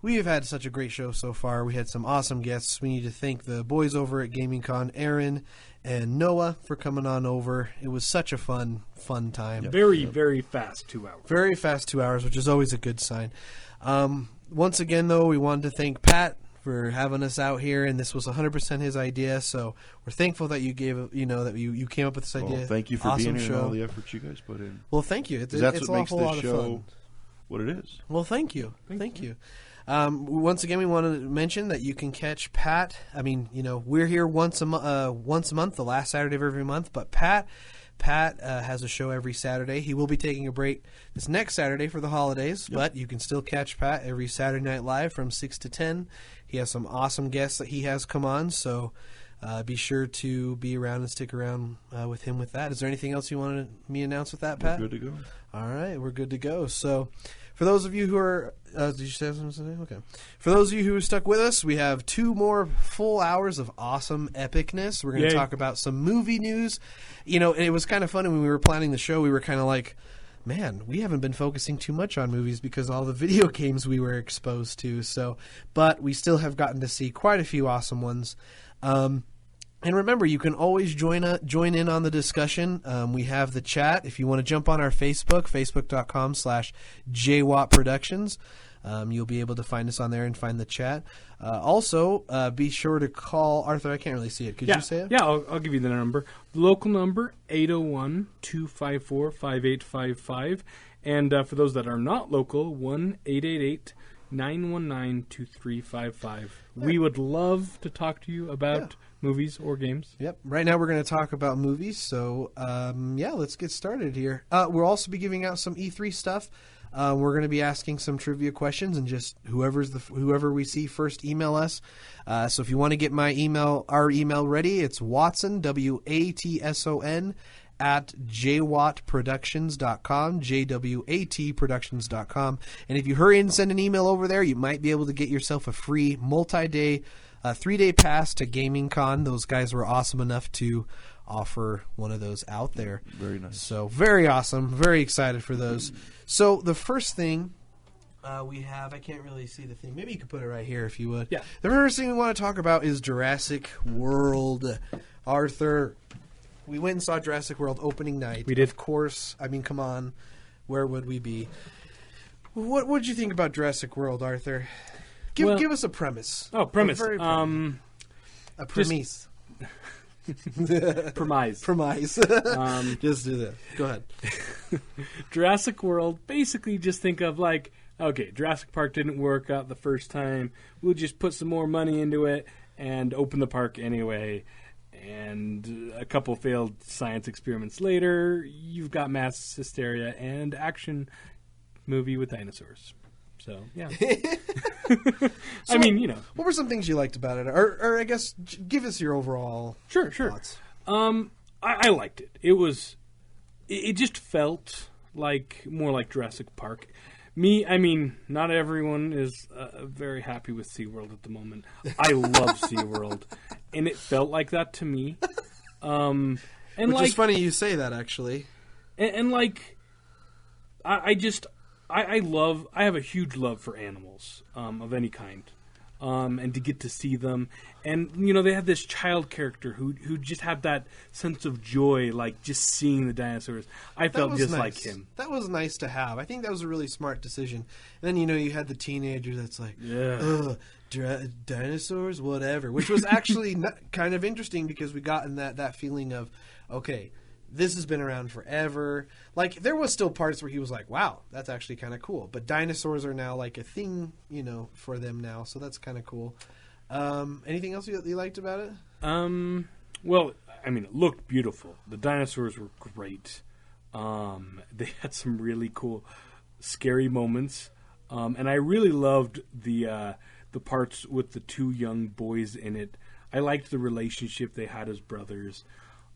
we have had such a great show so far. We had some awesome guests. We need to thank the boys over at Gaming Con, Aaron and Noah, for coming on over. It was such a fun time. Very fast 2 hours. Very fast 2 hours, which is always a good sign. Once again, though, we wanted to thank Pat for having us out here, and this was 100% his idea. So we're thankful that you gave, that you came up with this idea. Well, thank you for awesome being here show. and all the effort you guys put in. Well, thank you. It's that's an what makes awful lot this of show fun. what it is. Well, thank you. Thank you. Once again, we want to mention that you can catch Pat. I mean, we're here once a month, the last Saturday of every month. But Pat has a show every Saturday. He will be taking a break this next Saturday for the holidays, but you can still catch Pat every Saturday Night Live from 6 to 10. He has some awesome guests that he has come on, so be sure to be around and stick around with him with that. Is there anything else you wanted me to announce with that, Pat? We're good to go. All right, we're good to go. So for those of you who are did you say something? Okay. For those of you who are stuck with us, we have 2 more full hours of awesome epicness. We're going to talk about some movie news. And it was kind of funny when we were planning the show. We were kind of like, man, we haven't been focusing too much on movies because all the video games we were exposed to. But we still have gotten to see quite a few awesome ones. And remember, you can always join in on the discussion. We have the chat. If you want to jump on our Facebook, facebook.com/JWAT Productions, you'll be able to find us on there and find the chat. Also, be sure to call Arthur. I can't really see it. Could you say it? Yeah, I'll give you the number. The local number, 801-254-5855. And for those that are not local, 1-888-919-2355. We would love to talk to you about movies or games. Yep. Right now we're going to talk about movies. So, let's get started here. We'll also be giving out some E3 stuff. We're going to be asking some trivia questions, and just whoever we see first, email us. So if you want to get our email ready, it's Watson, WATSON, at jwatproductions.com, JWATproductions.com. And if you hurry and send an email over there, you might be able to get yourself a free multi-day 3-day pass to Gaming Con. Those guys were awesome enough to offer one of those out there. Very nice. So very awesome. Very excited for those. So the first thing we have, I can't really see the thing. Maybe you could put it right here if you would. Yeah. The first thing we want to talk about is Jurassic World. Arthur, we went and saw Jurassic World opening night. We did. Of course. I mean, come on. Where would we be? What did you think about Jurassic World, Arthur? Give us a premise. Oh, premise. A premise. Premise. Premise. Just do that. Go ahead. Jurassic World, basically just think of like, okay, Jurassic Park didn't work out the first time. We'll just put some more money into it and open the park anyway. And a couple failed science experiments later, you've got mass hysteria and action movie with dinosaurs. So, yeah. So, what were some things you liked about it? Or I guess, give us your overall thoughts. I liked it. It just felt more like Jurassic Park. Not everyone is very happy with SeaWorld at the moment. I love SeaWorld. And it felt like that to me. Which is funny you say that, actually. I have a huge love for animals of any kind, and to get to see them, and they have this child character who just had that sense of joy, like just seeing the dinosaurs. I felt just like him. That was nice to have. I think that was a really smart decision. And then you had the teenager that's like, dinosaurs, whatever, which was actually kind of interesting because we got in that feeling of, okay, this has been around forever. Like, there was still parts where he was like, wow, that's actually kind of cool. But dinosaurs are now like a thing, for them now. So that's kind of cool. Anything else you liked about it? Well, it looked beautiful. The dinosaurs were great. They had some really cool, scary moments. And I really loved the parts with the 2 young boys in it. I liked the relationship they had as brothers.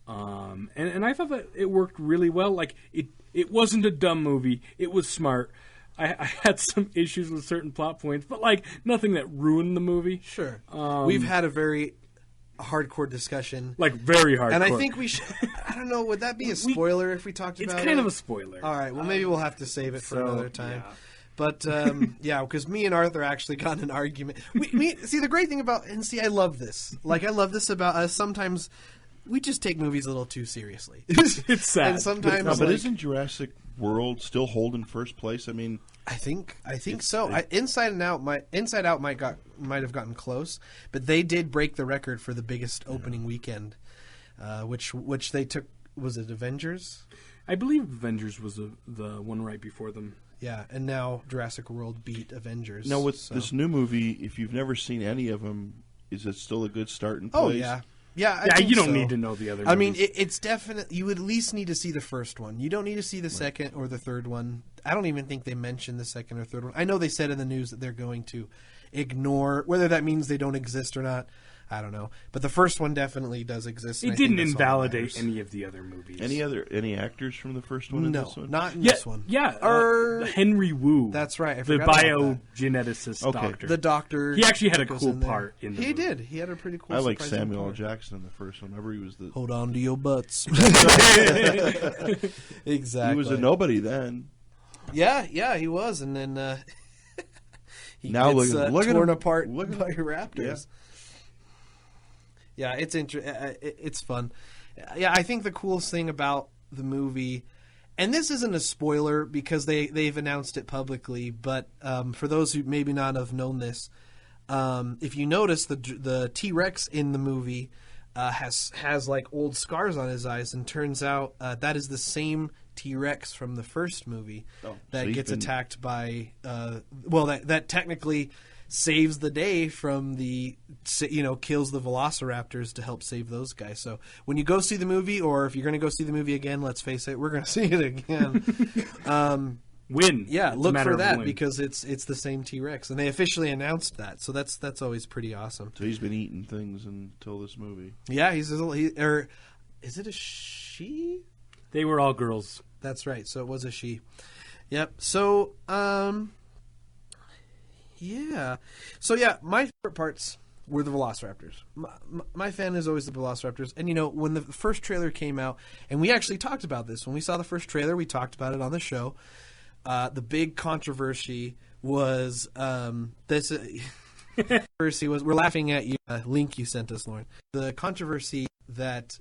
And I thought that it worked really well. Like, it wasn't a dumb movie. It was smart. I had some issues with certain plot points, but nothing that ruined the movie. Sure. We've had a very hardcore discussion. Very hardcore. And I think we should, I don't know, would that be a spoiler if we talked about it? It's kind of a spoiler. All right, well, maybe we'll have to save it for another time. Yeah. But yeah, because me and Arthur actually got in an argument. See, the great thing about I love this. Like, I love this about us. Sometimes we just take movies a little too seriously. It's sad. And sometimes, but isn't Jurassic World still holding first place? I mean, I think so. Inside Out might have gotten close, but they did break the record for the biggest opening weekend, which they took. Was it Avengers? I believe Avengers was the one right before them. Yeah, and now Jurassic World beat Avengers. now with this new movie, if you've never seen any of them, is it still a good starting place? Oh yeah. Yeah, I Yeah, think you don't so. need to know the other I mean, movies. it's definite. You at least need to see the first one. You don't need to see the second or the third one. I don't even think they mentioned the second or third one. I know they said in the news that they're going to ignore, whether that means they don't exist or not. I don't know. But the first one definitely does exist. It didn't invalidate any of the other movies. Any actors from the first one? In No, this one? not in this one. Yeah, Or Henry Wu. that's right. I the forgot about biogeneticist Okay. doctor. the doctor. He actually had a goes cool in there. part in the He movie. did. He had a pretty cool. I like surprising Samuel L. part. Jackson in the first one. Remember, he was the Hold on to your butts. Exactly. he was a nobody then. Yeah, he was, and then he Now gets look at torn him. apart Look at by him. raptors. Yeah, it's fun. Yeah, I think the coolest thing about the movie, and this isn't a spoiler because they've announced it publicly, but for those who maybe not have known this, if you notice the T-Rex in the movie has like old scars on his eyes, and turns out that is the same T-Rex from the first movie that gets attacked by that technically saves the day from kills the velociraptors to help save those guys. So when you go see the movie, or if you're going to go see the movie again, let's face it, we're going to see it again. Win. Yeah, It's a look matter for of that win. because it's the same T-Rex, and they officially announced that. So that's always pretty awesome. So he's been eating things until this movie. Yeah, is it a she? They were all girls. That's right. So it was a she. Yep. So yeah. So yeah, my favorite parts were the velociraptors. My fan is always the velociraptors. And when the first trailer came out, and we actually talked about this when we saw the first trailer, we talked about it on the show. The big controversy was this. Controversy was, we're laughing at you, link you sent us, Lauren. The controversy that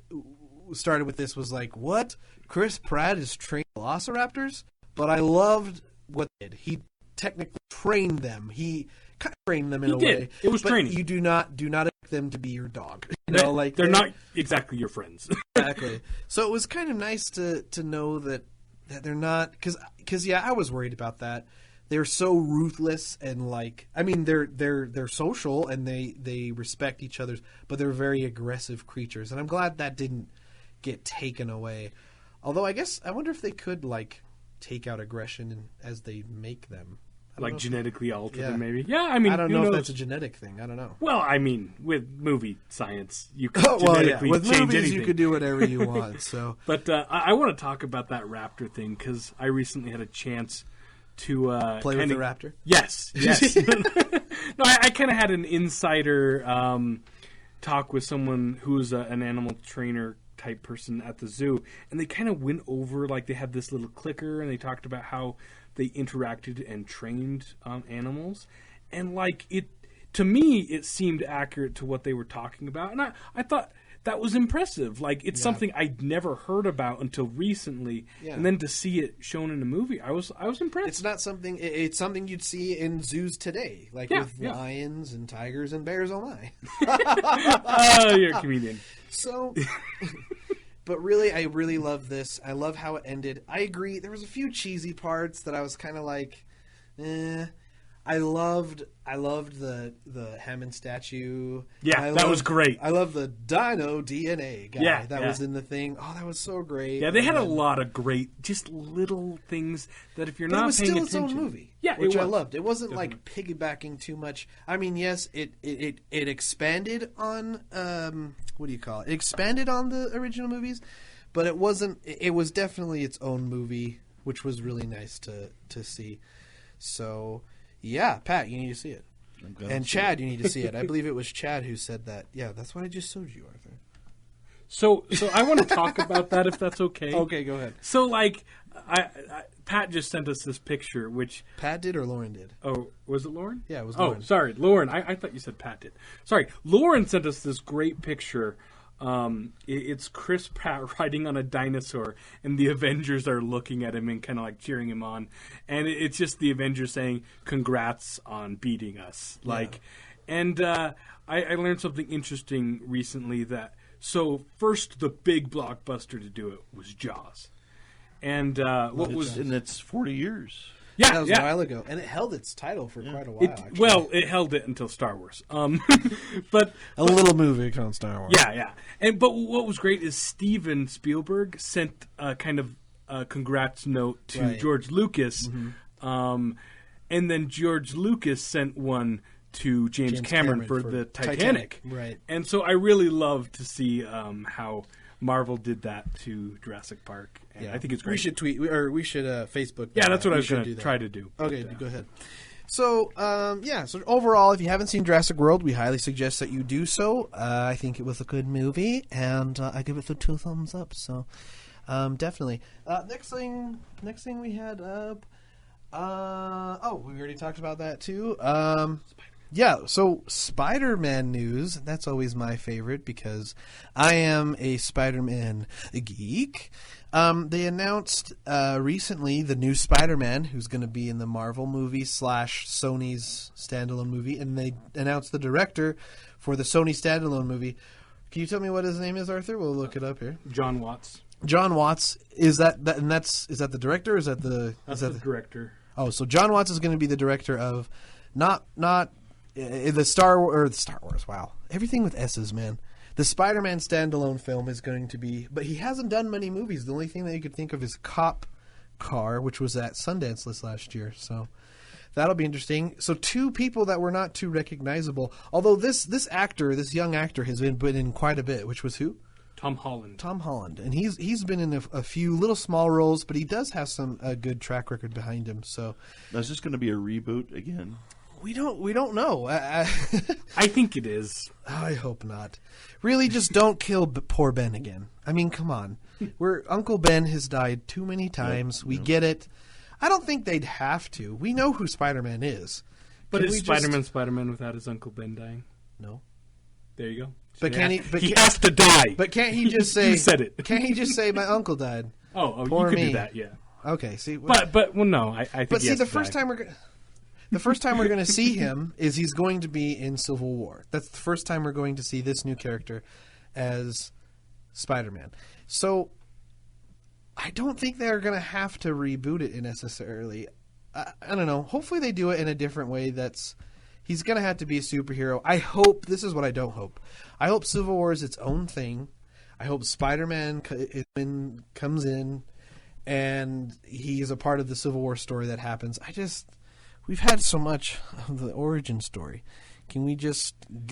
started with this was like, what? Chris Pratt is trained velociraptors? But I loved what he did. He technically trained them. He kind of trained them in a way. It was but training. You do not expect them to be your dog. They're not exactly your friends. Exactly. So it was kind of nice to know that they're not, because I was worried about that. They're so ruthless and they're social and they respect each other, but they're very aggressive creatures, and I'm glad that didn't get taken away. Although I wonder if they could take out aggression as they make them. Genetically alter them, Yeah. maybe. Yeah, I mean, I don't who know if knows? that's a genetic thing. I don't know. Well, I mean, with movie science, you could Well, yeah. genetically With change movies, anything. you could do whatever you want. So, But I want to talk about that raptor thing because I recently had a chance to play with the raptor. Yes. No, I kind of had an insider talk with someone who's an animal trainer type person at the zoo, and they kind of went over, they had this little clicker, and they talked about how they interacted and trained animals, and to me it seemed accurate to what they were talking about, and I thought that was impressive. It's something I'd never heard about until recently, and then to see it shown in a movie, I was impressed. It's not something. It's something you'd see in zoos today, with lions and tigers and bears. Oh my! You're a comedian. So, but really, I really love this. I love how it ended. I agree. There was a few cheesy parts that I was kind of like, eh. I loved the Hammond statue. Yeah, that was great. I love the Dino DNA guy that was in the thing. Oh, that was so great. Yeah, they had a lot of great, just little things that if you're not paying attention, it was still its own movie. Yeah, which I was. loved. It wasn't piggybacking too much. I mean, yes, it expanded on what do you call it? It expanded on the original movies, but it wasn't. It was definitely its own movie, which was really nice to see. So. Yeah, Pat, you need to see it. And Chad, you need to see it. I believe it was Chad who said that. Yeah, that's what I just showed you, Arthur. So I want to talk about that if that's okay. Okay, go ahead. So Pat just sent us this picture, which... Pat did or Lauren did? Oh, was it Lauren? Yeah, it was Lauren. Oh, sorry, Lauren. I thought you said Pat did. Sorry, Lauren sent us this great picture. It's Chris Pratt riding on a dinosaur, and the Avengers are looking at him and kind of like cheering him on. And it's just the Avengers saying, "Congrats on beating us!" And I learned something interesting recently so first the big blockbuster to do it was Jaws, and and it's 40 years. Yeah, that was a while ago, and it held its title for quite a while. It held it until Star Wars. But little movie called Star Wars. Yeah. But what was great is Steven Spielberg sent a kind of a congrats note to George Lucas, and then George Lucas sent one to James Cameron for the Titanic. Right. And so I really love to see how Marvel did that to Jurassic Park. And I think it's great. We should tweet, or we should Facebook. Yeah, that's what I was going to try to do. Okay, go ahead. So, so overall, if you haven't seen Jurassic World, we highly suggest that you do so. I think it was a good movie, and I give it the 2 thumbs up. So, definitely. Next thing we had up. We already talked about that too. So Spider-Man news, that's always my favorite because I am a Spider-Man geek. They announced recently the new Spider-Man who's going to be in the Marvel movie / Sony's standalone movie, and they announced the director for the Sony standalone movie. Can you tell me what his name is, Arthur? We'll look it up here. John Watts. John Watts, is that the director? Or is that the director? Oh, so John Watts is going to be the director of not the Star Wars. Wow, everything with S's, man. The Spider-Man standalone film is going to be, but he hasn't done many movies. The only thing that you could think of is Cop Car, which was at Sundance last year. So that'll be interesting. So 2 people that were not too recognizable, although this young actor has been in quite a bit. Which was who? Tom Holland, and he's been in a few little small roles, but he does have a good track record behind him. So now, is this going to be a reboot again? We don't know. I think it is. I hope not. Really, just don't kill poor Ben again. I mean, come on. Uncle Ben has died too many times. We get it. I don't think they'd have to. We know who Spider-Man is. But is Spider-Man without his Uncle Ben dying? No. There you go. But he has to die. But can't he just say? You said it. Can't he just say my uncle died? Oh, Poor you could me. do that. Yeah. Okay. See, no. I think. But he see, has the first time we're going to see him is he's going to be in Civil War. That's the first time we're going to see this new character as Spider-Man. So I don't think they're going to have to reboot it necessarily. I don't know. Hopefully they do it in a different way. He's going to have to be a superhero. I hope, this is what I don't hope. I hope Civil War is its own thing. I hope Spider-Man comes in and he's a part of the Civil War story that happens. We've had so much of the origin story. Can we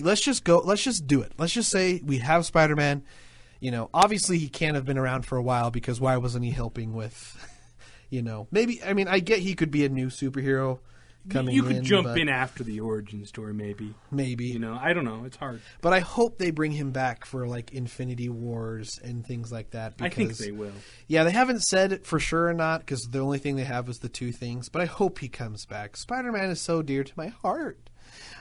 let's just do it. Let's just say we have Spider-Man. Obviously he can't have been around for a while because why wasn't he helping with, maybe, I get he could be a new superhero coming in. You could jump in after the origin story, maybe. Maybe. I don't know. It's hard. But I hope they bring him back for, Infinity Wars and things like that. Because, I think they will. Yeah, they haven't said for sure or not because the only thing they have is the 2 things. But I hope he comes back. Spider-Man is so dear to my heart.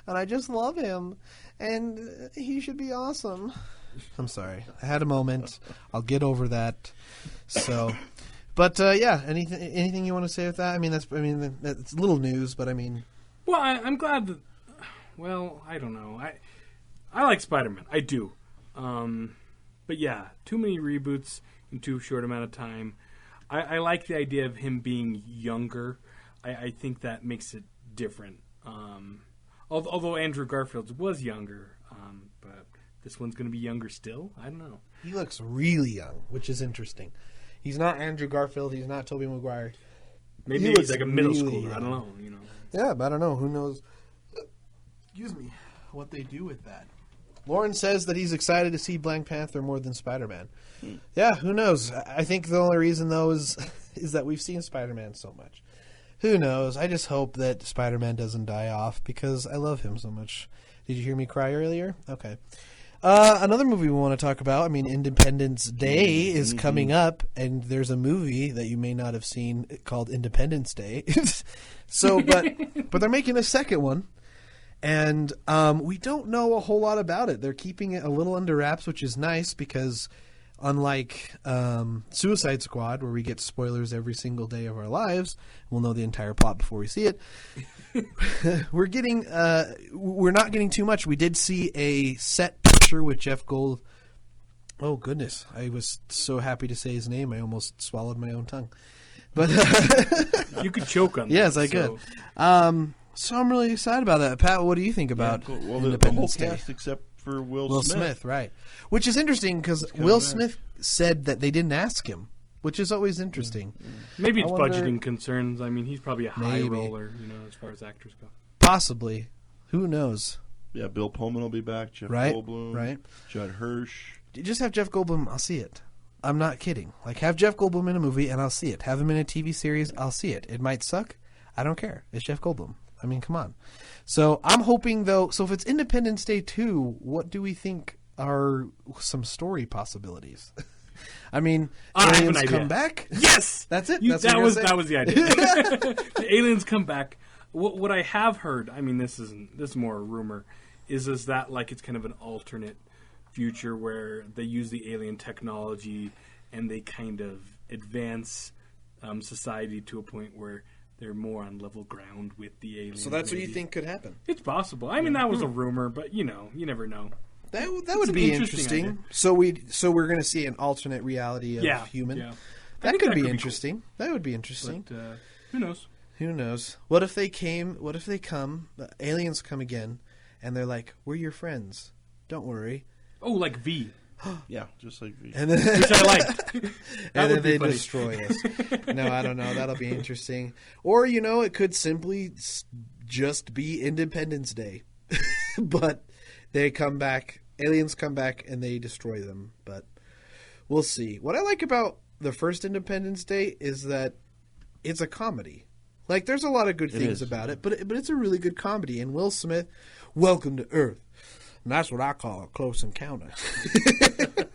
And I just love him. And he should be awesome. I'm sorry. I had a moment. I'll get over that. So... But anything you want to say with that? That's little news, but well, I'm glad that. Well, I don't know. I like Spider-Man. I do. But yeah, too many reboots in too short amount of time. I like the idea of him being younger. I think that makes it different. Although Andrew Garfield was younger, but this one's going to be younger still. I don't know. He looks really young, which is interesting. He's not Andrew Garfield. He's not Tobey Maguire. Maybe he's like a middle schooler. I don't know. Yeah, but I don't know. Who knows? Excuse me. What they do with that? Lauren says that he's excited to see Black Panther more than Spider-Man. Yeah, who knows? I think the only reason though is that we've seen Spider-Man so much. Who knows? I just hope that Spider-Man doesn't die off because I love him so much. Did you hear me cry earlier? Okay. Another movie we want to talk about. I mean, Independence Day is coming up, and there's a movie that you may not have seen called Independence Day. But they're making a second one, and we don't know a whole lot about it. They're keeping it a little under wraps, which is nice because, unlike Suicide Squad, where we get spoilers every single day of our lives, we'll know the entire plot before we see it. We're not getting too much. We did see a set picture with Jeff Gold. Oh goodness, I was so happy to say his name, I almost swallowed my own tongue. But you could choke on that. Yes, I could. So I'm really excited about that. Pat, what do you think about Independence the whole Day? cast except for Will Smith, right? Which is interesting because Will Smith said that they didn't ask him, which is always interesting. Maybe it's budgeting concerns. I mean, he's probably a high roller, as far as actors go. Possibly. Who knows? Yeah, Bill Pullman will be back. Jeff Goldblum. Right. Judd Hirsch. Just have Jeff Goldblum. I'll see it. I'm not kidding. Like, have Jeff Goldblum in a movie and I'll see it. Have him in a TV series. I'll see it. It might suck. I don't care. It's Jeff Goldblum. I mean, come on. So I'm hoping, though. So if it's Independence Day 2, what do we think are some story possibilities? I mean, aliens come back. Yes, that's it. That was the idea. The aliens come back. What I have heard, I mean, this is more a rumor, is that like it's kind of an alternate future where they use the alien technology and they kind of advance society to a point where they're more on level ground with the aliens. So that's what you think could happen? It's possible. I mean, that was a rumor, but you never know. That would be interesting. So we're going to see an alternate reality of human. Yeah. That could be interesting. Cool. That would be interesting. But, who knows? Who knows? What if they come? The aliens come again, and they're like, "We're your friends. Don't worry." Oh, like V. Yeah, just like V. And then, which I liked. And then they destroy us. No, I don't know. That'll be interesting. Or, it could simply just be Independence Day. But they come back, aliens come back, and they destroy them. But we'll see. What I like about the first Independence Day is that it's a comedy. Like, there's a lot of good things about it, but it's a really good comedy. And Will Smith, welcome to Earth. And that's what I call a close encounter.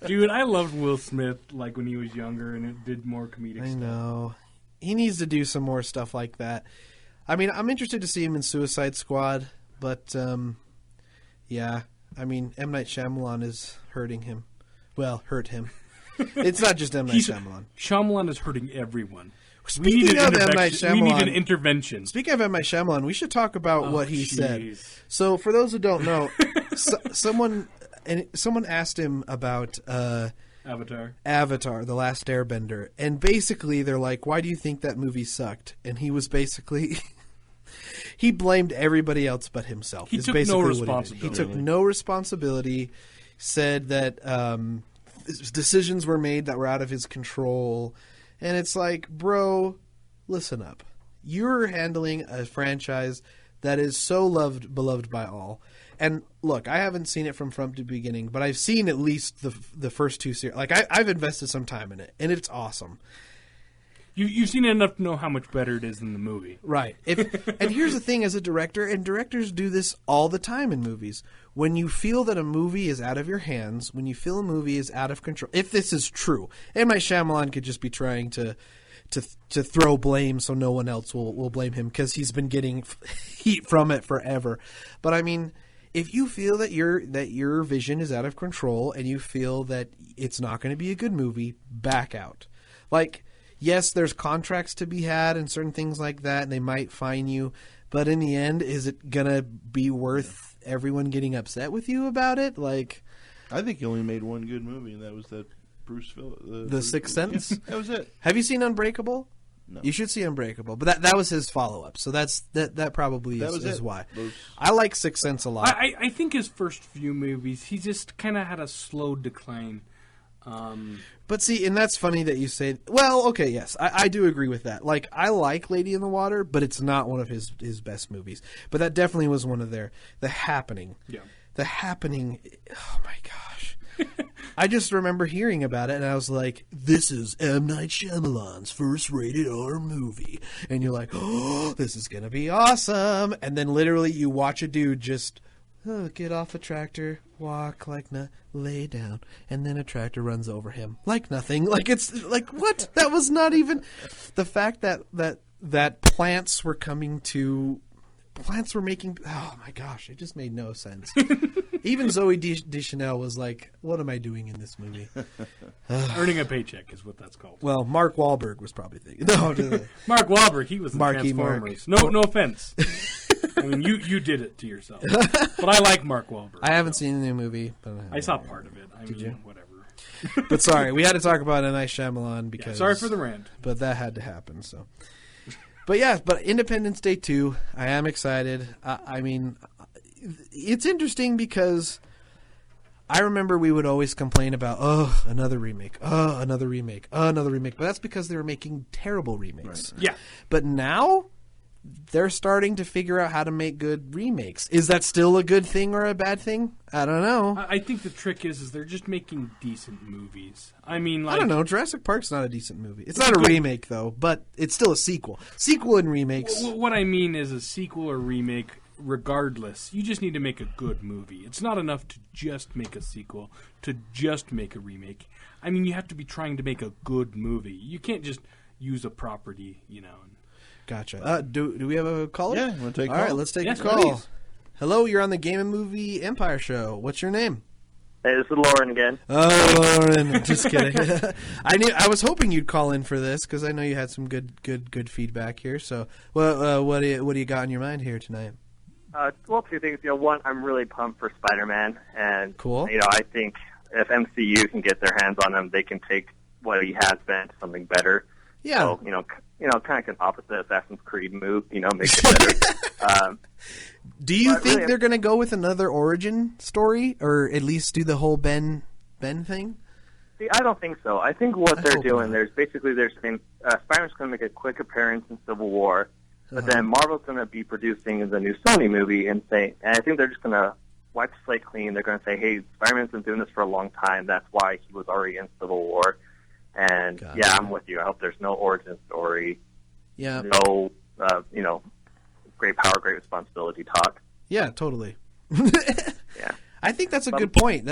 Dude, I loved Will Smith like when he was younger and it did more comedic stuff. I know. He needs to do some more stuff like that. I mean, I'm interested to see him in Suicide Squad, but yeah. I mean, M. Night Shyamalan is hurting him. Well, hurt him. It's not just M. Night Shyamalan. Shyamalan is hurting everyone. Speaking of M. Night Shyamalan, we need an intervention. Speaking of M. Night Shyamalan, we should talk about what he said. So, for those who don't know, someone asked him about Avatar, The Last Airbender, and basically they're like, "Why do you think that movie sucked?" And he was basically he blamed everybody else but himself. He took no responsibility. He took no responsibility. Said that decisions were made that were out of his control. And it's like, bro, listen up. You're handling a franchise that is so beloved by all. And look, I haven't seen it from front to beginning, but I've seen at least the first two series. Like, I've invested some time in it, and it's awesome. You've seen it enough to know how much better it is than the movie. Right. And here's the thing as a director, and directors do this all the time in movies. When you feel that a movie is out of your hands, when you feel a movie is out of control, if this is true, and my Shyamalan could just be trying to throw blame so no one else will blame him because he's been getting heat from it forever. But I mean, if you feel that your vision is out of control and you feel that it's not going to be a good movie, back out. Like, yes, there's contracts to be had and certain things like that, and they might fine you. But in the end, is it going to be worth everyone getting upset with you about it? Like, I think he only made one good movie, and that was that Bruce Willis. The Sixth Sense? Yeah, that was it. Have you seen Unbreakable? No. You should see Unbreakable. But that was his follow-up, so that probably is why. I like Sixth Sense a lot. I think his first few movies, he just kind of had a slow decline. But see, and that's funny that you say. Well, okay, yes, I do agree with that. Like, I like Lady in the Water, but it's not one of his best movies. But that definitely was one of The Happening. Yeah, The Happening. Oh my gosh, I just remember hearing about it, and I was like, "This is M. Night Shyamalan's first rated R movie," and you're like, "Oh, this is gonna be awesome!" And then literally, you watch a dude just. oh, get off a tractor, walk like lay down, and then a tractor runs over him like nothing. Like it's like what? That was not even the fact that plants were making. Oh my gosh, it just made no sense. Even Zoe Deschanel was like, "What am I doing in this movie?" Earning a paycheck is what that's called. Well, Mark Wahlberg was probably thinking. No, Mark Wahlberg, he was in Marky Transformers. Mark. No offense. I mean, you did it to yourself. But I like Mark Wahlberg. I haven't seen the new movie. But I saw part of it. Did you? Whatever. But sorry, we had to talk about M. Night Shyamalan because... Yeah, sorry for the rant. But that had to happen, so... But yeah, but Independence Day 2, I am excited. I mean, it's interesting because I remember we would always complain about, another remake, another remake, another remake. But that's because they were making terrible remakes. Right. Yeah. But now they're starting to figure out how to make good remakes. Is that still a good thing or a bad thing? I don't know. I think the trick is they're just making decent movies. I mean, like... I don't know. Jurassic Park's not a decent movie. It's not a remake, though, but it's still a sequel. Sequel and remakes... What I mean is a sequel or remake, regardless, you just need to make a good movie. It's not enough to just make a sequel, to just make a remake. I mean, you have to be trying to make a good movie. You can't just use a property, you know... Gotcha. Do we have a caller? Yeah, you want to take a call? All right, let's take a call. Please. Hello, you're on the Game and Movie Empire Show. What's your name? Hey, this is Lauren again. Oh, Lauren. Just kidding. I was hoping you'd call in for this because I know you had some good feedback here. So, what do you got in your mind here tonight? Well, two things. One, I'm really pumped for Spider-Man, and cool. I think if MCU can get their hands on him, they can take what he has been to something better. Yeah. So, kind of an opposite Assassin's Creed move, make it better. Do you think they're going to go with another origin story, or at least do the whole Ben thing? See, I don't think so. I think what they're doing, they're saying Spider-Man's going to make a quick appearance in Civil War, but then Marvel's going to be producing the new Sony movie, and I think they're just going to wipe the slate clean. They're going to say, hey, Spider-Man's been doing this for a long time. That's why he was already in Civil War. And, I'm with you. I hope there's no origin story. Yeah. No, great power, great responsibility talk. Yeah, totally. Yeah. I think that's a good point.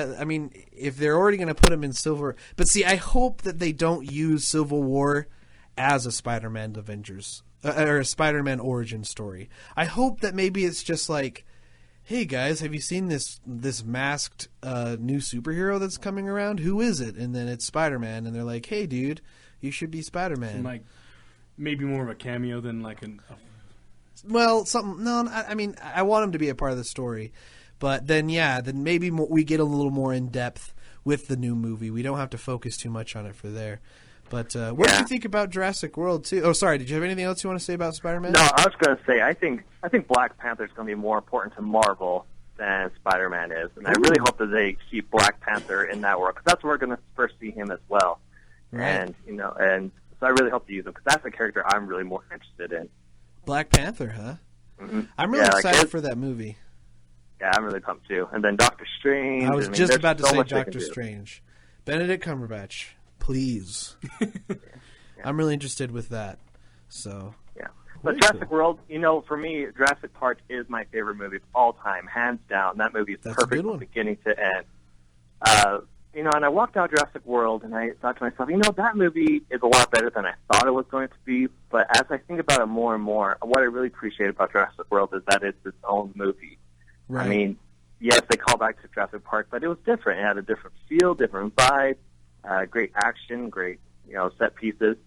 If they're already going to put him in Silver... But see, I hope that they don't use Civil War as a Spider-Man Avengers... or a Spider-Man origin story. I hope that maybe it's just like... Hey guys, have you seen this masked new superhero that's coming around? Who is it? And then it's Spider-Man, and they're like, "Hey, dude, you should be Spider-Man." So maybe more of a cameo than like Well, something. No, I want him to be a part of the story, but then maybe we get a little more in depth with the new movie. We don't have to focus too much on it for there. But what did you think about Jurassic World too? Oh, sorry. Did you have anything else you want to say about Spider-Man? No, I was going to say I think Black Panther is going to be more important to Marvel than Spider-Man is, and I really hope that they keep Black Panther in that world because that's where we're going to first see him as well. Right. And so I really hope to use him because that's a character I'm really more interested in. Black Panther, huh? Mm-hmm. I'm really excited for that movie. Yeah, I'm really pumped too. And then Doctor Strange. I was just about to say Doctor Strange. Benedict Cumberbatch. Please. I'm really interested with that. So yeah, but Jurassic World, for me, Jurassic Park is my favorite movie of all time, hands down. That movie is perfect from beginning to end. And I walked out Jurassic World, and I thought to myself, that movie is a lot better than I thought it was going to be. But as I think about it more and more, what I really appreciate about Jurassic World is that it's its own movie. Right. I mean, yes, they call back to Jurassic Park, but it was different. It had a different feel, different vibe. Great action, great, set pieces.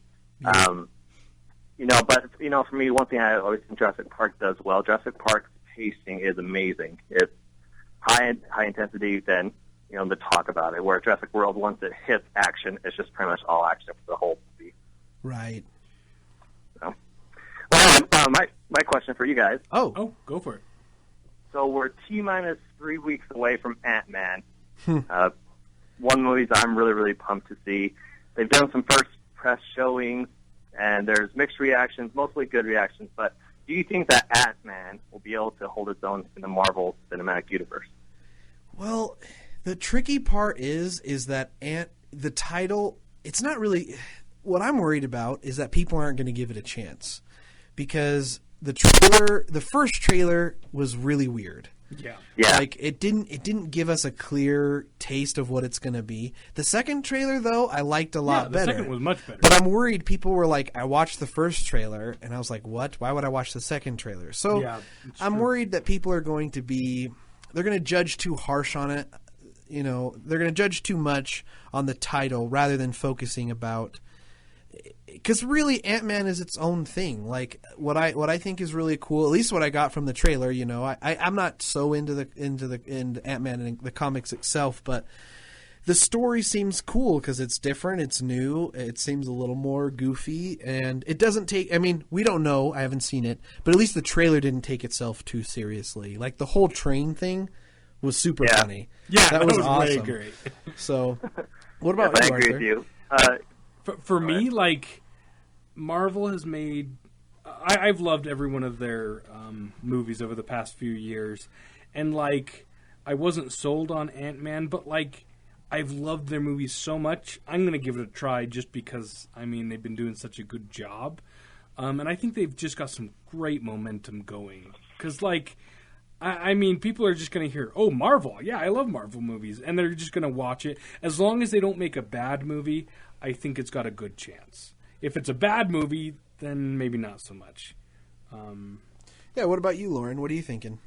Yeah. But, for me, one thing I always think Jurassic Park does well, Jurassic Park's pacing is amazing. It's high intensity, then, the talk about it, where Jurassic World, once it hits action, it's just pretty much all action for the whole movie. Right. So, well, my question for you guys. Oh, go for it. So we're T-minus 3 weeks away from Ant-Man. One movie that I'm really, really pumped to see. They've done some first press showings, and there's mixed reactions, mostly good reactions. But do you think that Ant-Man will be able to hold its own in the Marvel Cinematic Universe? Well, the tricky part is that the title, it's not really... What I'm worried about is that people aren't going to give it a chance. Because the first trailer was really weird. Yeah. Like it didn't give us a clear taste of what it's going to be. The second trailer though, I liked a lot better. The second was much better. But I'm worried people were like, I watched the first trailer and I was like, what? Why would I watch the second trailer? So I'm worried that people are going to they're going to judge too harsh on it. You know, they're going to judge too much on the title rather than focusing about. Because really, Ant-Man is its own thing. Like what I think is really cool, at least what I got from the trailer. You know, I'm not so into Ant-Man and the comics itself, but the story seems cool because it's different, it's new, it seems a little more goofy, and it doesn't take. I mean, we don't know. I haven't seen it, but at least the trailer didn't take itself too seriously. Like the whole train thing was super funny. Yeah, that was awesome. Really great. So, what about you, I agree Arthur? with you. For me, like, Marvel has made... I've loved every one of their movies over the past few years. And, like, I wasn't sold on Ant-Man, but, like, I've loved their movies so much. I'm going to give it a try just because, I mean, they've been doing such a good job. And I think they've just got some great momentum going. Because, like... I mean, people are just going to hear, oh, Marvel. Yeah, I love Marvel movies. And they're just going to watch it. As long as they don't make a bad movie, I think it's got a good chance. If it's a bad movie, then maybe not so much. Yeah, what about you, Lauren? What are you thinking?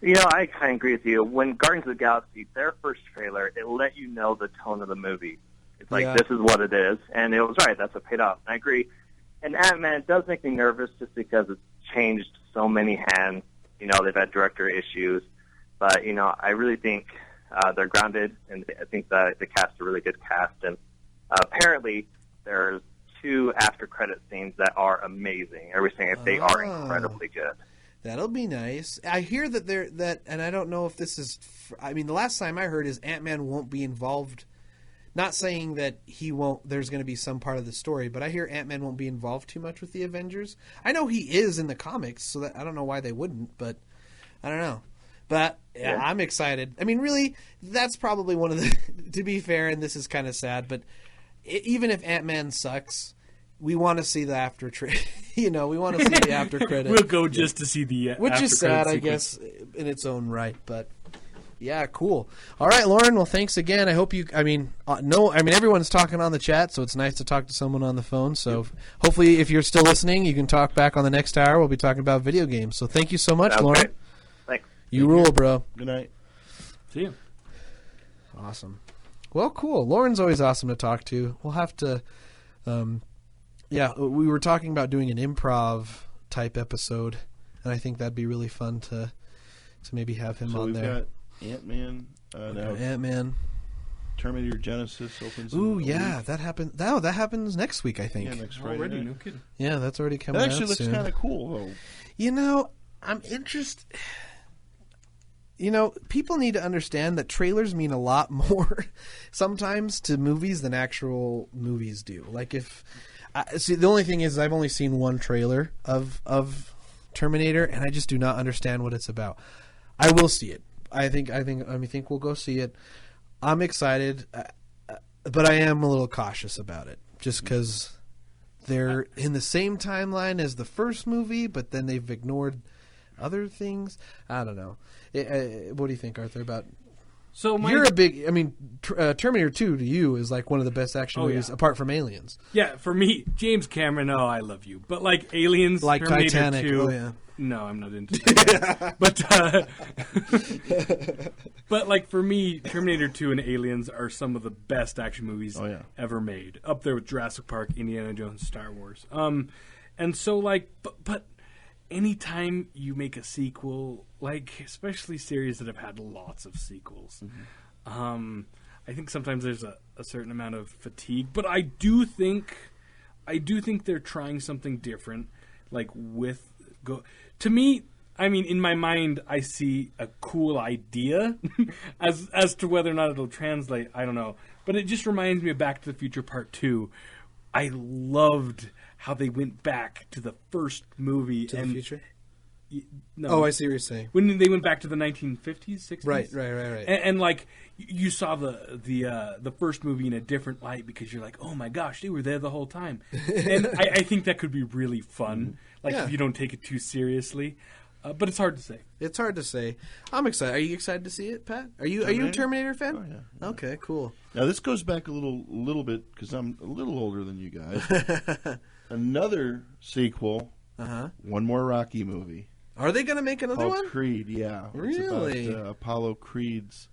You know, I kind of agree with you. When Guardians of the Galaxy, their first trailer, it let you know the tone of the movie. It's like, this is what it is. And it was right. That's what paid off. I agree. And Ant-Man, it does make me nervous just because it's changed so many hands. You know, they've had director issues, but, you know, I really think they're grounded, and I think the cast is a really good cast. And apparently there's 2 after-credit scenes that are amazing. Everything, they are incredibly good. That'll be nice. I hear that and I don't know if this is... I mean, the last time I heard is Ant-Man won't be involved. Not saying that there's going to be some part of the story, but I hear Ant-Man won't be involved too much with the Avengers. I know he is in the comics, so I don't know why they wouldn't, but I don't know. But yeah, I'm excited. I mean, really, that's probably one of the, to be fair, and this is kind of sad, but even if Ant-Man sucks, we want to see the after we want to see the after credit. We'll go just to see the which is sad, I guess, in its own right, but... Yeah, cool. All right, Lauren. Well, thanks again. I hope you. Everyone's talking on the chat, so it's nice to talk to someone on the phone. So hopefully, if you're still listening, you can talk back on the next hour. We'll be talking about video games. So thank you so much, Lauren. Great. Thanks. You rule, bro. Good night. See you. Awesome. Well, cool. Lauren's always awesome to talk to. We'll have to. We were talking about doing an improv type episode, and I think that'd be really fun to maybe have him on there. Got Ant-Man. Now Ant-Man. Terminator Genesis opens. Ooh, yeah, that happens. That happens next week, I think. Yeah, next Friday. Already, no kidding. Yeah, that's already coming out. That actually looks kind of cool, though. You know, I'm interested. You know, people need to understand that trailers mean a lot more sometimes to movies than actual movies do. Like the only thing is I've only seen one trailer of Terminator, and I just do not understand what it's about. I will see it. I think we'll go see it. I'm excited, but I am a little cautious about it, just because they're in the same timeline as the first movie, but then they've ignored other things. I don't know. What do you think, Arthur? About you're a big. I mean, Terminator 2 to you is like one of the best action movies apart from Aliens. Yeah, for me, James Cameron. Oh, I love you, but like Aliens, like Terminator Titanic. 2, Oh yeah. No, I'm not into that. But like for me, Terminator 2 and Aliens are some of the best action movies ever made. Up there with Jurassic Park, Indiana Jones, Star Wars. And so like, but anytime you make a sequel, like especially series that have had lots of sequels, I think sometimes there's a certain amount of fatigue. But I do think they're trying something different, like to me, I mean, in my mind, I see a cool idea. as to whether or not it'll translate, I don't know. But it just reminds me of Back to the Future Part 2. I loved how they went back to the first movie. To the future? No. Oh, I see what you're saying. When they went back to the 1950s, 60s? Right. And like, you saw the first movie in a different light because you're like, oh my gosh, they were there the whole time. And I think that could be really fun. Like, if you don't take it too seriously. But it's hard to say. It's hard to say. I'm excited. Are you excited to see it, Pat? Are you a Terminator fan? Oh, yeah. Okay, cool. Now, this goes back a little bit, because I'm a little older than you guys. Another sequel, one more Rocky movie. Are they going to make another one? Creed, yeah. Really? It's about Apollo Creed's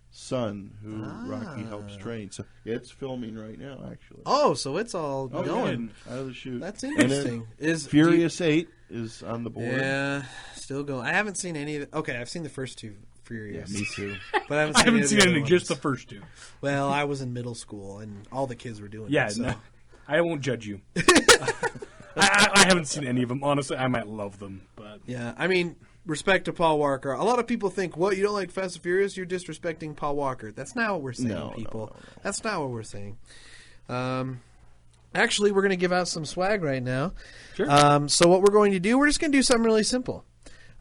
son, who Rocky helps train. So it's filming right now, actually. Oh, so it's all going. Out of the chute. That's interesting. Furious 8 is on the board. Yeah, still going. I haven't seen any of it. Okay, I've seen the first two Furious. Yeah, me too. But I haven't seen anything, just the first two. Well, I was in middle school, and all the kids were doing it. So. No, I won't judge you. I haven't seen any of them. Honestly, I might love them. But yeah, I mean, respect to Paul Walker. A lot of people think, what, you don't like Fast and Furious? You're disrespecting Paul Walker. That's not what we're saying, people. No. That's not what we're saying. Actually, we're going to give out some swag right now. Sure. So what we're going to do, we're just going to do something really simple.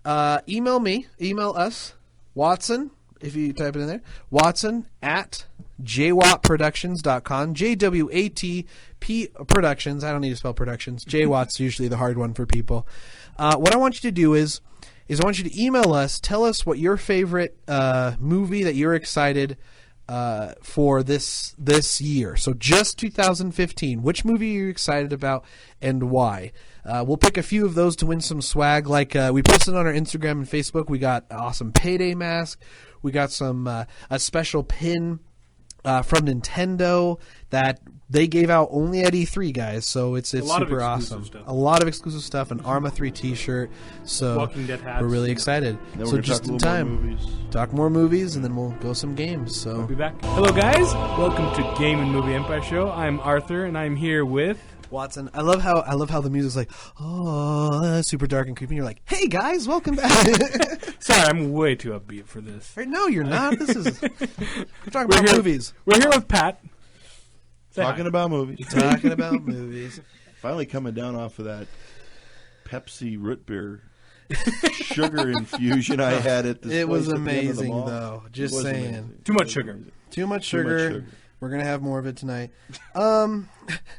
Email us, Watson, if you type it in there, Watson at jwatproductions.com, JWATP Productions. I don't need to spell productions. JWAT's usually the hard one for people. What I want you to do is I want you to email us, tell us what your favorite movie that you're excited for this year. So just 2015. Which movie are you excited about and why? We'll pick a few of those to win some swag. Like we posted on our Instagram and Facebook. We got an awesome Payday mask. We got some a special pin from Nintendo that they gave out only at E3, guys. So it's super awesome. A lot of exclusive stuff. An Arma 3 T-shirt. So Walking Dead hats. We're really excited. So just in time, talk more movies, and then we'll go some games. So we'll be back. Hello, guys. Welcome to Game and Movie Empire Show. I'm Arthur, and I'm here with Watson. I love how the music's like, oh, super dark and creepy. And you're like, hey guys, welcome back. Sorry, I'm way too upbeat for this. Right, no, you're not. We're talking about movies. We're here with Pat. Talking about movies. Talking about movies. Finally coming down off of that Pepsi root beer sugar infusion I had at this place. It was at the end of the amazing, mall. though. Just saying. Amazing. Too much sugar. Too much sugar. We're going to have more of it tonight.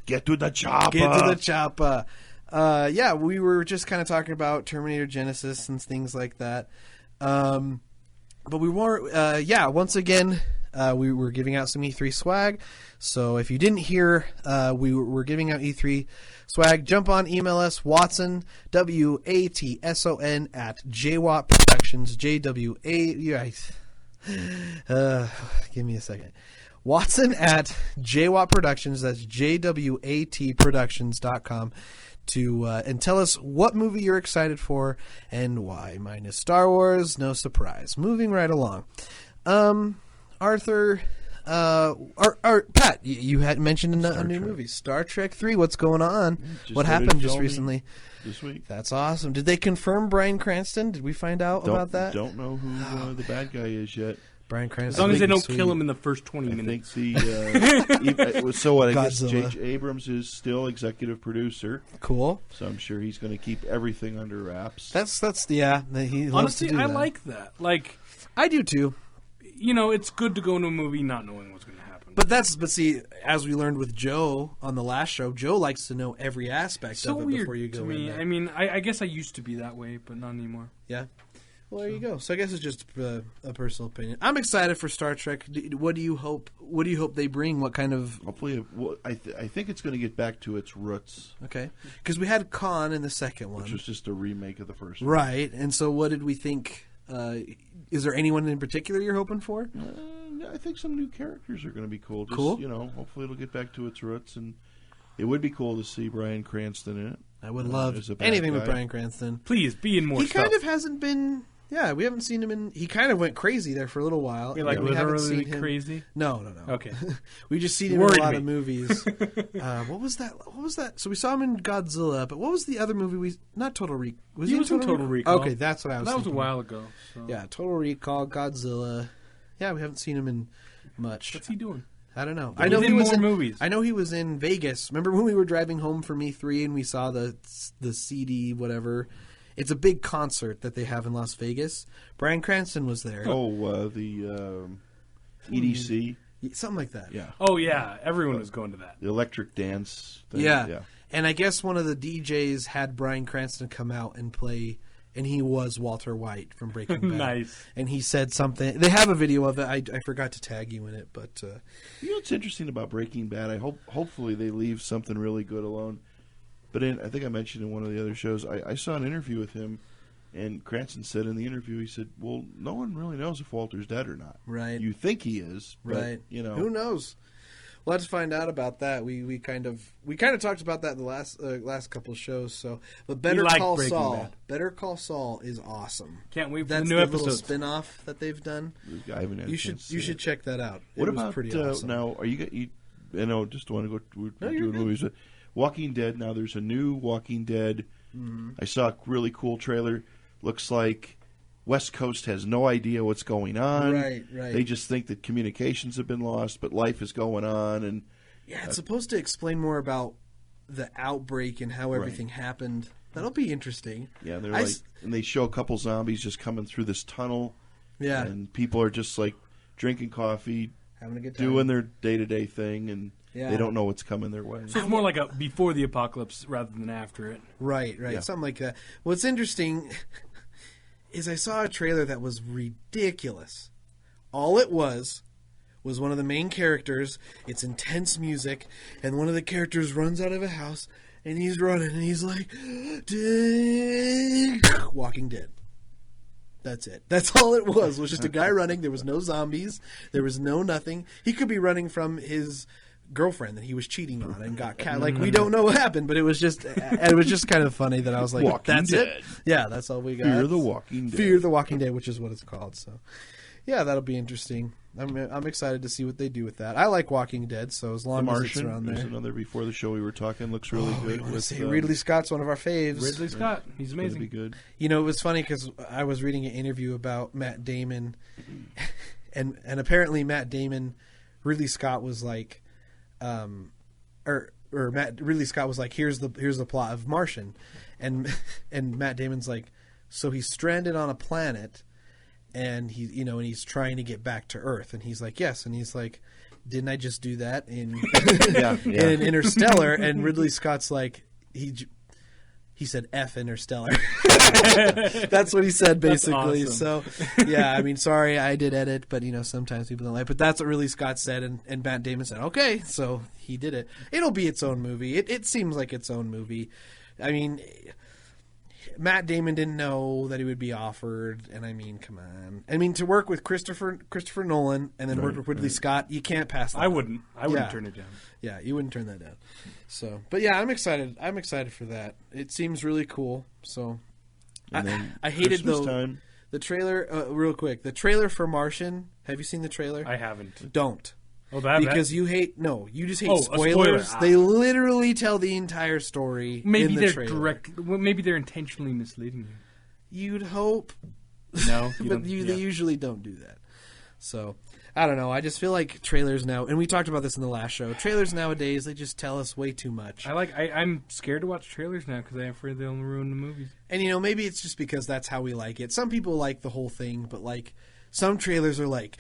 Get to the chopper. Get to the chopper. Yeah, we were just kind of talking about Terminator Genesis and things like that. But we weren't, once again, we were giving out some E3 swag. So if you didn't hear, we were giving out E3 swag. Jump on, email us, Watson, WATSON at JWAT Productions, give me a second. Watson at JWAT Productions, that's JWATproductions.com, and tell us what movie you're excited for and why. Mine is Star Wars, no surprise. Moving right along. Arthur, Pat, you had mentioned a new movie, Star Trek 3. What's going on? What happened just recently? This week. That's awesome. Did they confirm Bryan Cranston? Did we find out about that? Don't know who the bad guy is yet. Bryan Cranston. As long as they don't kill him in the first 20 minutes. So what? I guess Godzilla. J.J. Abrams is still executive producer. Cool. So I'm sure he's going to keep everything under wraps. That's he loves Honestly, to do I that. like that. Like, I do too. You know, it's good to go into a movie not knowing what's going to happen. But see, as we learned with Joe on the last show, Joe likes to know every aspect of it before you go to me. in there. I mean, I guess I used to be that way, but not anymore. Yeah. Well, there you go. So I guess it's just a personal opinion. I'm excited for Star Trek. What do you hope? What do you hope they bring? What kind of? Hopefully, I think it's going to get back to its roots. Okay, because we had Khan in the second one, which was just a remake of the first one. Right. And so, what did we think? Is there anyone in particular you're hoping for? I think some new characters are going to be cool. Just, cool. Hopefully it'll get back to its roots, and it would be cool to see Bryan Cranston in it. I would love anything with Bryan Cranston. Please be in more stuff. He kind of hasn't been. Yeah, we haven't seen him in. He kind of went crazy there for a little while. You're like, we haven't literally seen him. crazy? No. Okay. We just seen him in a lot of movies. What was that? So we saw him in Godzilla, but what was the other movie not Total Recall? Was he in Total Recall? Okay, that's what I was thinking. That was a while ago. So. Yeah, Total Recall, Godzilla. Yeah, we haven't seen him in much. What's he doing? I don't know. I know he was in movies. I know he was in Vegas. Remember when we were driving home from E3 and we saw the CD whatever? It's a big concert that they have in Las Vegas. Bryan Cranston was there. Oh, the EDC? Something like that. Yeah. Oh, yeah. Everyone was going to that. The electric dance thing. Yeah. And I guess one of the DJs had Bryan Cranston come out and play and he was Walter White from Breaking Bad. Nice. And he said something. They have a video of it. I forgot to tag you in it, but you know what's interesting about Breaking Bad? I hopefully they leave something really good alone. But I think I mentioned in one of the other shows, I saw an interview with him, and Cranston said in the interview, he said, "Well, no one really knows if Walter's dead or not. Right. You think he is, but, right? Who knows? We'll have to find out about that. We kind of talked about that in the last couple of shows. So, but Better Call Saul. Bad. Better Call Saul is awesome. Can't wait for That's the new episode spin-off that they've done. I haven't had you should check that out. What it about was pretty awesome. now? Are you? Just want to go doing movies. But Walking Dead. Now there's a new Walking Dead. Mm-hmm. I saw a really cool trailer. Looks like West Coast has no idea what's going on. Right. They just think that communications have been lost, but life is going on. And it's supposed to explain more about the outbreak and how everything happened. That'll be interesting. Yeah, and they show a couple zombies just coming through this tunnel. Yeah, and people are just like drinking coffee, having a good time, doing their day-to-day thing, and they don't know what's coming their way. So it's more like a before the apocalypse rather than after it. Right, Yeah. Something like that. What's interesting is I saw a trailer that was ridiculous. All it was one of the main characters. It's intense music, and one of the characters runs out of a house, and he's running, and he's like, "Ding!" Walking Dead. That's it. That's all it was just a guy running. There was no zombies. There was no nothing. He could be running from his girlfriend that he was cheating on and got cat. Like, we don't know what happened, but it was just kind of funny that I was like, that's Dead. It. Yeah, that's all we got. Fear the Walking Dead. Fear the Walking Dead, which is what it's called. So, yeah, that'll be interesting. I'm excited to see what they do with that. I like Walking Dead, so as long as it's around there. There's another before the show we were talking. Looks really good. Ridley Scott's one of our faves. Ridley Scott, he's amazing. Be good. You know, it was funny because I was reading an interview about Matt Damon, and apparently Ridley Scott was like, Ridley Scott was like, here's the plot of Martian, and Matt Damon's like, so he's stranded on a planet. And he's trying to get back to Earth, and he's like, yes, and he's like, didn't I just do that in in Interstellar? And Ridley Scott's like, he said F Interstellar. That's what he said basically. Awesome. So yeah, I mean, sorry, I did edit, but sometimes people don't like. But that's what Ridley Scott said, and Matt Damon said, okay, so he did it. It'll be its own movie. It seems like its own movie. I mean, Matt Damon didn't know that he would be offered, and I mean, come on. I mean, to work with Christopher Nolan and then work with Ridley Scott, you can't pass that. I wouldn't turn it down. Yeah, you wouldn't turn that down. So, but yeah, I'm excited. I'm excited for that. It seems really cool. So, I hated the trailer. Real quick, the trailer for Martian. Have you seen the trailer? I haven't. Don't. Oh, because you just hate spoilers. They literally tell the entire story. Maybe in the trailer. Maybe they're intentionally misleading you. You'd hope. No, but they usually don't do that. So I don't know. I just feel like trailers now, and we talked about this in the last show. Trailers nowadays, they just tell us way too much. I'm scared to watch trailers now because I'm afraid they'll ruin the movies. And maybe it's just because that's how we like it. Some people like the whole thing, but like some trailers are like,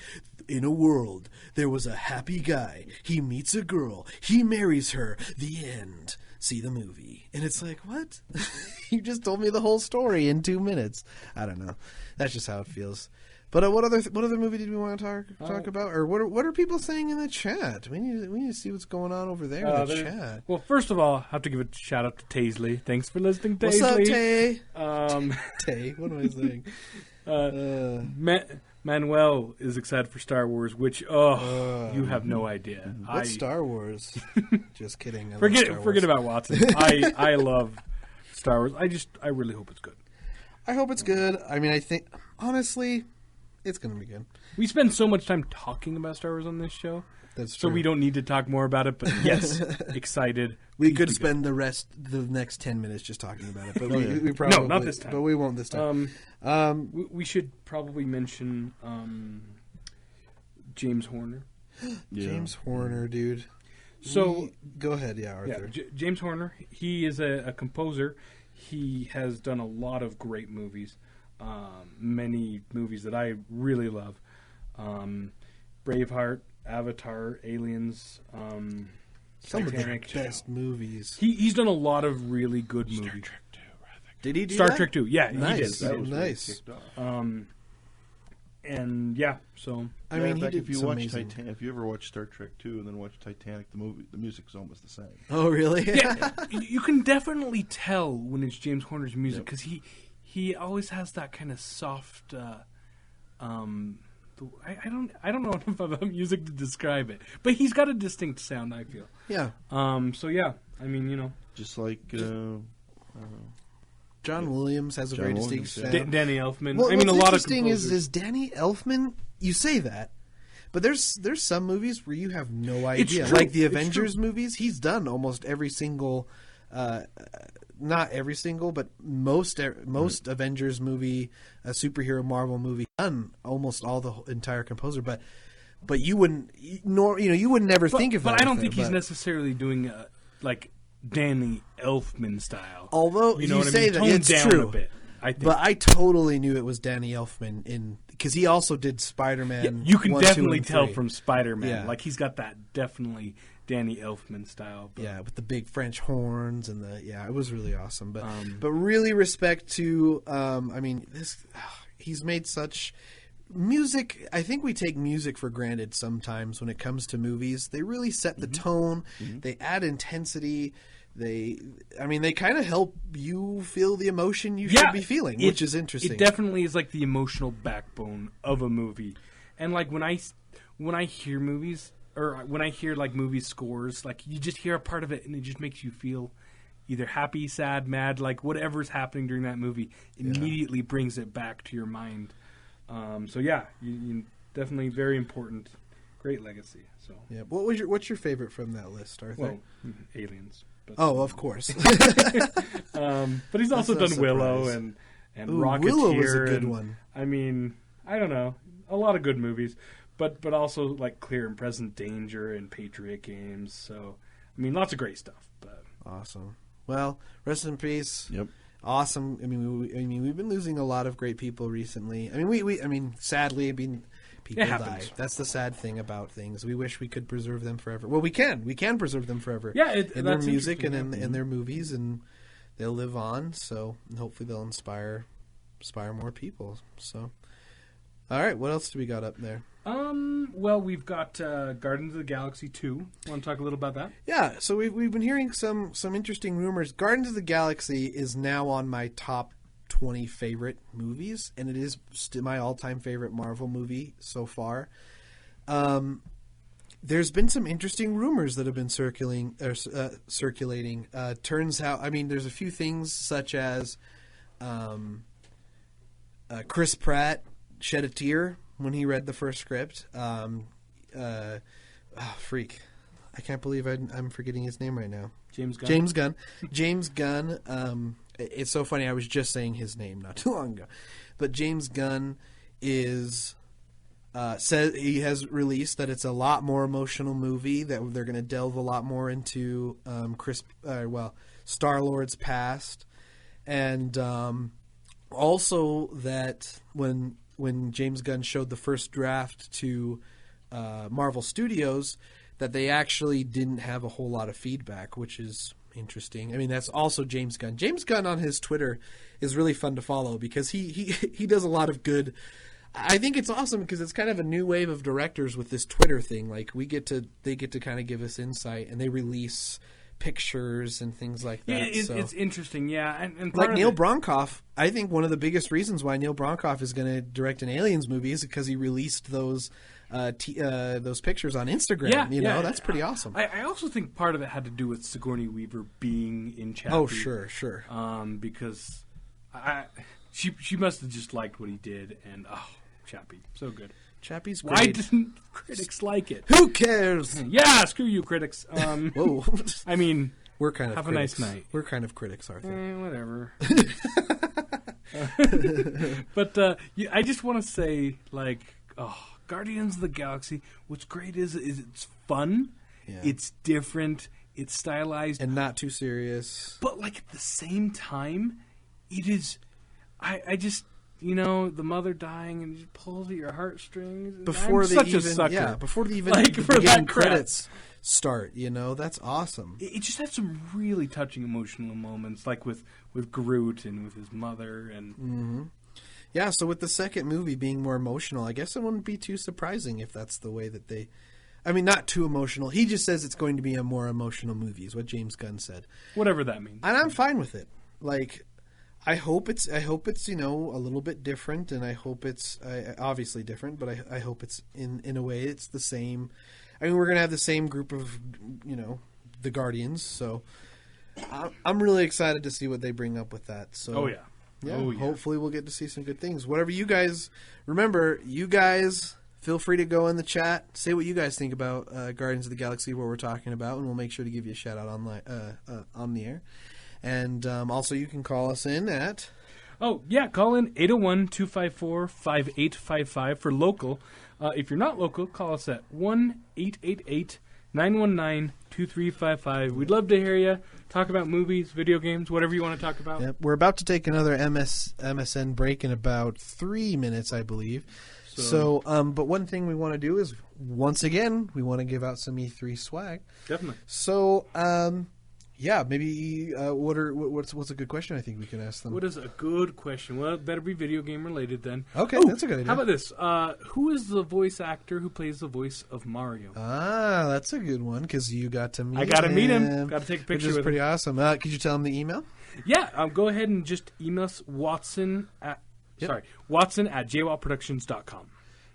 in a world, there was a happy guy. He meets a girl. He marries her. The end. See the movie. And it's like, what? You just told me the whole story in 2 minutes. I don't know. That's just how it feels. But what other movie did we want to talk about? Or what are people saying in the chat? We need to see what's going on over there in the chat. Well, first of all, I have to give a shout out to Taisley. Thanks for listening, Taisley. What's up, Tay? Tay, what am I saying? Manuel is excited for Star Wars, which you have no idea. What's Star Wars? Just kidding. Forget about Watson. I love Star Wars. I really hope it's good. I hope it's good. I mean, I think honestly, it's going to be good. We spend so much time talking about Star Wars on this show. That's true. So we don't need to talk more about it. But yes, excited. We could spend the next 10 minutes just talking about it, but we probably no, not this time. But we won't this time. We should probably mention James Horner. James Horner, dude. So go ahead, Arthur. Yeah, James Horner. He is a composer. He has done a lot of great movies. Many movies that I really love. Braveheart, Avatar, Aliens, some of the best movies. He's done a lot of really good movies. Star Trek 2, Did he do Star that? Trek 2. Yeah, Nice. he did. That was Nice. really kicked off. And yeah, so I mean, in fact, he did if you some watch amazing. Titanic, if you ever watch Star Trek 2 and then watch Titanic, the music's almost the same. Oh, really? yeah, you can definitely tell when it's James Horner's music because he always has that kind of soft. I don't know enough about music to describe it, but he's got a distinct sound. I feel. Yeah. So yeah, I mean, you know, Just like John Williams has a very Williams, distinct yeah. sound. Danny Elfman. Well, I mean, a what's lot of interesting composers. is Danny Elfman. You say that, but there's some movies where you have no idea. true. Like the It's Avengers movies, he's done almost every single, not every single, but most Avengers movie, a superhero Marvel movie, done almost all the entire composer. But you wouldn't, you would never think of that. But I don't think he's he's necessarily doing like Danny Elfman style. Although you know what I say mean? that, Toned it's down true. a bit. I think. But I totally knew it was Danny Elfman because he also did Spider-Man. Yeah, you can 1, 2, definitely and tell 3. from Spider-Man. Yeah. Like he's got that definitely Danny Elfman style. But, Yeah, with the big French horns and it was really awesome. But really respect to he's made such music. I think we take music for granted sometimes when it comes to movies. They really set the tone. They add intensity. They kind of help you feel the emotion you should be feeling, which is interesting. It definitely is like the emotional backbone of a movie. And like when I hear movies or when I hear like movie scores, like you just hear a part of it and it just makes you feel either happy, sad, mad, like whatever's happening during that movie immediately brings it back to your mind. So yeah, you definitely very important, great legacy. So yeah. What's your favorite from that list, Arthur? well, Aliens. But, oh, of course. but he's also That's done no Willow surprise. and Ooh, Rocketeer. Willow was a good and, one. I mean, I don't know, a lot of good movies, but also like Clear and Present Danger and Patriot Games. So I mean, lots of great stuff. But Awesome. Well, rest in peace. Yep. Awesome. I mean, we've been losing a lot of great people recently. I mean, sadly, people It die. happens. That's the sad thing about things. We wish we could preserve them forever. Well, we can. We can preserve them forever. Yeah, in their that's music and interesting, in their movies, and they'll live on. So and hopefully they'll inspire more people. So, all right, what else do we got up there? well, we've got Guardians of the Galaxy 2. Want to talk a little about that? Yeah, so we've been hearing some interesting rumors. Guardians of the Galaxy is now on my top 20 favorite movies, and it is still my all-time favorite Marvel movie so far. There's been some interesting rumors that have been circulating. Turns out, I mean, there's a few things such as Chris Pratt shed a tear when he read the first script. Freak. I can't believe I'm forgetting his name right now. James Gunn. James Gunn. It's so funny. I was just saying his name not too long ago. But James Gunn says he has released that it's a lot more emotional movie, that they're going to delve a lot more into Star-Lord's past. And also that when James Gunn showed the first draft to Marvel Studios, that they actually didn't have a whole lot of feedback, which is interesting. I mean, that's also James Gunn. James Gunn on his Twitter is really fun to follow because he does a lot of good. I think it's awesome because it's kind of a new wave of directors with this Twitter thing. Like they get to kind of give us insight, and they release pictures and things like that. Yeah, it's interesting. Yeah, and part like of Neil Bronkoff, I think one of the biggest reasons why Neil Bronkoff is going to direct an Aliens movie is because he released those pictures on Instagram. Yeah, that's pretty awesome. I also think part of it had to do with Sigourney Weaver being in Chappie. Oh, sure. Because she must have just liked what he did, and Chappie, so good. Chappie's great. Why didn't critics like it? Who cares? Yeah, screw you, critics. Whoa. I mean, we're kind of have critics. a nice night. We're kind of critics, Arthur. Whatever. But I just want to say, Guardians of the Galaxy, what's great is it's fun, it's different, it's stylized. And not too serious. But, at the same time, it is... the mother dying and it just pulls at your heartstrings. Before they even begin credits start, that's awesome. It just had some really touching emotional moments, like with Groot and with his mother. And Yeah, so with the second movie being more emotional, I guess it wouldn't be too surprising if that's the way that they... I mean, not too emotional. He just says it's going to be a more emotional movie, is what James Gunn said. Whatever that means. And I'm fine with it. Like... I hope it's a little bit different, and I hope it's obviously different, but I hope it's in a way it's the same. I mean, we're gonna have the same group of the Guardians, so I'm really excited to see what they bring up with that. So hopefully we'll get to see some good things. Whatever you guys remember, you guys feel free to go in the chat, say what you guys think about Guardians of the Galaxy, what we're talking about, and we'll make sure to give you a shout out online on the air. And also you can call us in at... Oh, yeah, call in 801-254-5855 for local. If you're not local, call us at 1-888-919-2355. We'd love to hear you talk about movies, video games, whatever you want to talk about. Yep. We're about to take another MSN break in about 3 minutes, I believe. So, but one thing we want to do is, once again, we want to give out some E3 swag. Definitely. So... yeah, maybe what's a good question I think we can ask them? What is a good question? Well, it better be video game related then. Okay, that's a good idea. How about this? Who is the voice actor who plays the voice of Mario? Ah, that's a good one because you got to meet him. I got to meet him. Got to take a picture with him. Which is pretty awesome. Could you tell him the email? Yeah, go ahead and just email us Watson at jwatproductions.com.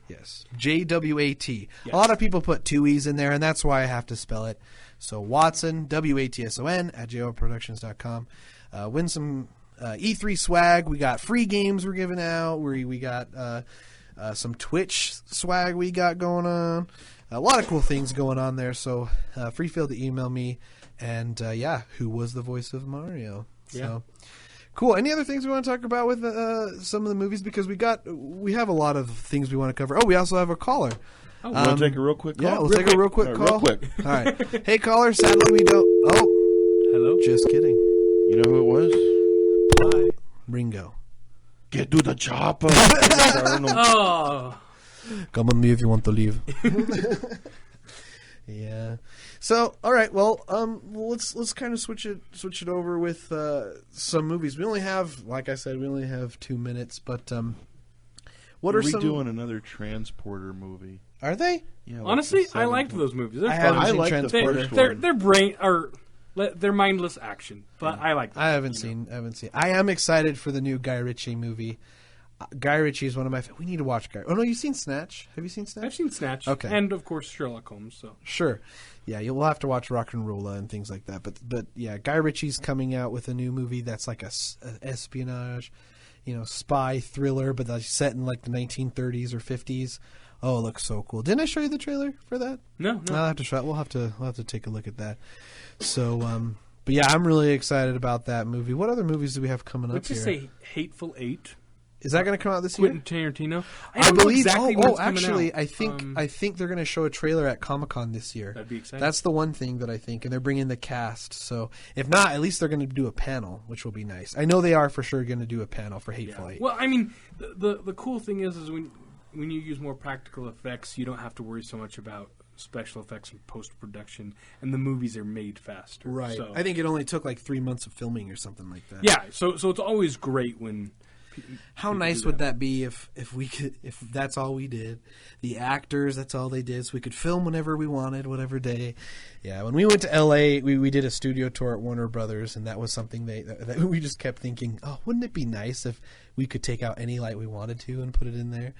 Yes, JWAT. Yes. A lot of people put two E's in there, and that's why I have to spell it. So Watson, WATSON, at jwatproductions.com. Win some E3 swag. We got free games we're giving out. We got some Twitch swag we got going on. A lot of cool things going on there. So free feel to email me. And who was the voice of Mario? Yeah. So cool. Any other things we want to talk about with some of the movies? Because we have a lot of things we want to cover. Oh, we also have a caller. Oh, want to take a real quick call? Yeah, we'll take a real quick call. Real quick. All right. Hey, caller, sadly we don't... Oh. Hello? Just kidding. You know who it was? Hi. Ringo. Get to the chopper. Oh. Come on me if you want to leave. Yeah. So, all right. Well, let's kind of switch it over with some movies. We only have, like I said, 2 minutes. But what are some? Doing another Transporter movie? Are they? Yeah. Honestly, I liked those movies. They're fun. I like the first one. They're mindless action, but I like them. I haven't seen. I am excited for the new Guy Ritchie movie. Guy Ritchie is one of my... We need to watch Guy... Oh, no, you've seen Snatch? Have you seen Snatch? I've seen Snatch. Okay. And, of course, Sherlock Holmes. So Sure. Yeah, you'll have to watch Rock and Rolla and things like that. But yeah, Guy Ritchie's coming out with a new movie that's like a espionage, spy thriller, but that's set in like the 1930s or 50s. Oh, it looks so cool. Didn't I show you the trailer for that? No. I'll have to try. We'll have to take a look at that. So, but yeah, I'm really excited about that movie. What other movies do we have coming up here? Let's just say Hateful Eight. Is that going to come out this year? Quentin Tarantino. I believe. Exactly actually, I think they're going to show a trailer at Comic-Con this year. That'd be exciting. That's the one thing that I think, and they're bringing the cast. So if not, at least they're going to do a panel, which will be nice. I know they are for sure going to do a panel for Hateful Eight. Well, I mean, the cool thing is when you use more practical effects, you don't have to worry so much about special effects and post-production, and the movies are made faster. Right. So, I think it only took like 3 months of filming or something like that. Yeah. So it's always great when. How nice would that be if that's all we did? The actors, that's all they did, so we could film whenever we wanted, whatever day. Yeah, when we went to L.A., we did a studio tour at Warner Brothers, and that was something that we just kept thinking, oh, wouldn't it be nice if we could take out any light we wanted to and put it in there?